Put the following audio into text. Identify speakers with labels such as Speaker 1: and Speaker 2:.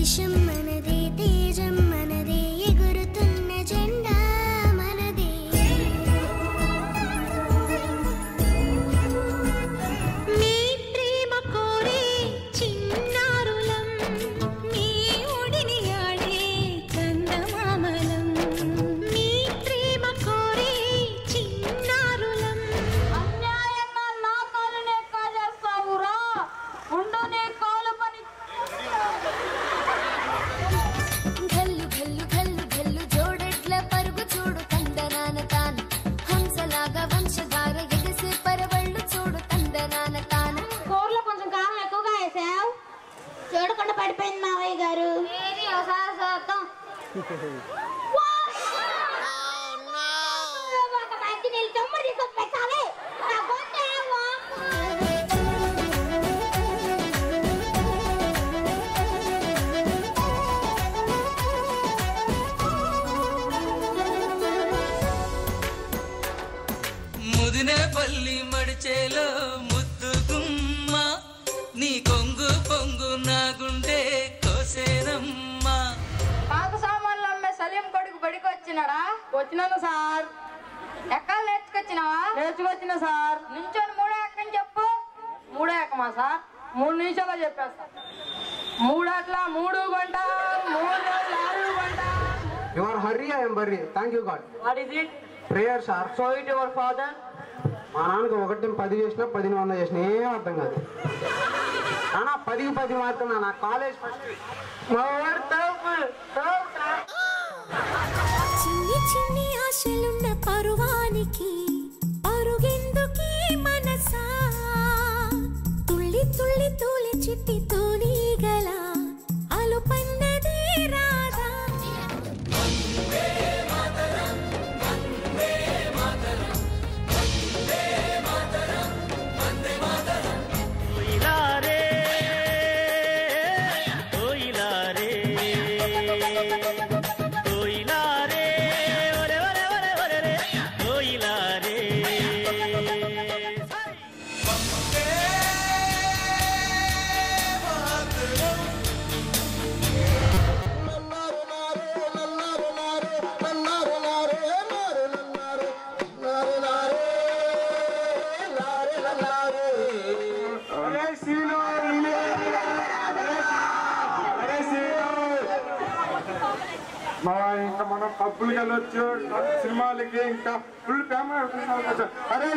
Speaker 1: దేశం మనదే తేజం మనదే ఎగురుతున్న జెండా మనదే మీ ప్రేమ కోరే చిన్నారులం మీ ఒడిని ఆడే చందమామలం మీ ప్రేమ కోరే చిన్నారులం
Speaker 2: అన్యాయంగా నా కాలునే కాజేస్తావురా ఉండు నీ కాలు పని
Speaker 1: గల్లు గల్లు గల్లు గల్లు జోడెడ్ల పరుగు చూడు తందనాన తాను హంసలాగా వంశధార ఎగసే పరవళ్ళు చూడు తందనాన తాను
Speaker 2: కూరలో కొంచెం కారం ఎక్కువగా వేసావు చూడకుండా పడిపోయింది మావయ్య గారు ఏది ఒకసారి చూద్దాం ఒక మంచి నీళ్ళు తమ్ముడు తీసుకొచ్చి పెట్టాలి నా గొంతు
Speaker 3: ముదినేపల్లి మడిచేలో ముద్దు గుమ్మ నీ కొంగు పొంగు నా గుండె కోసేనమ్మా.
Speaker 2: పాత సామాన్లు అమ్మే సలీం కొడుకు బడికి వచ్చినాడా
Speaker 4: వచ్చినాను సార్.
Speaker 2: ఎక్కడ నేర్చుకొచ్చినావా
Speaker 4: నేర్చుకొచ్చిన సార్.
Speaker 2: నించొని మూడో ఎక్కని చెప్పు
Speaker 4: 3 ఎక్కమా సార్? 3 నిమిషాల్లో చెప్పేస్తా. 3 అట్లా 3 గంట 3 6 గంట.
Speaker 5: You are hurry, I am worry. Thank you God.
Speaker 4: What is it?
Speaker 5: Prayer sir.
Speaker 4: Show it your father.
Speaker 5: మా నాన్నకి 1 10 చేసినా 10 100 చేసినా ఏం అర్థం కాదు. నాన్న 10కి 10 మార్కులు నాన్న కాలేజ్ ఫస్ట్.
Speaker 1: చిన్ని చిన్ని ఆశలున్న పరువానికి పరుగెందుకీ మనసా తుళ్ళి తుళ్ళి తూలి చిట్టి తూలిగల అలుపన్నదే రాధా
Speaker 6: ఇంకా మనం పబ్బులకి వెళ్ళొచ్చు సినిమాలకి ఇంకా ఫుల్ ఫేమస్. అరే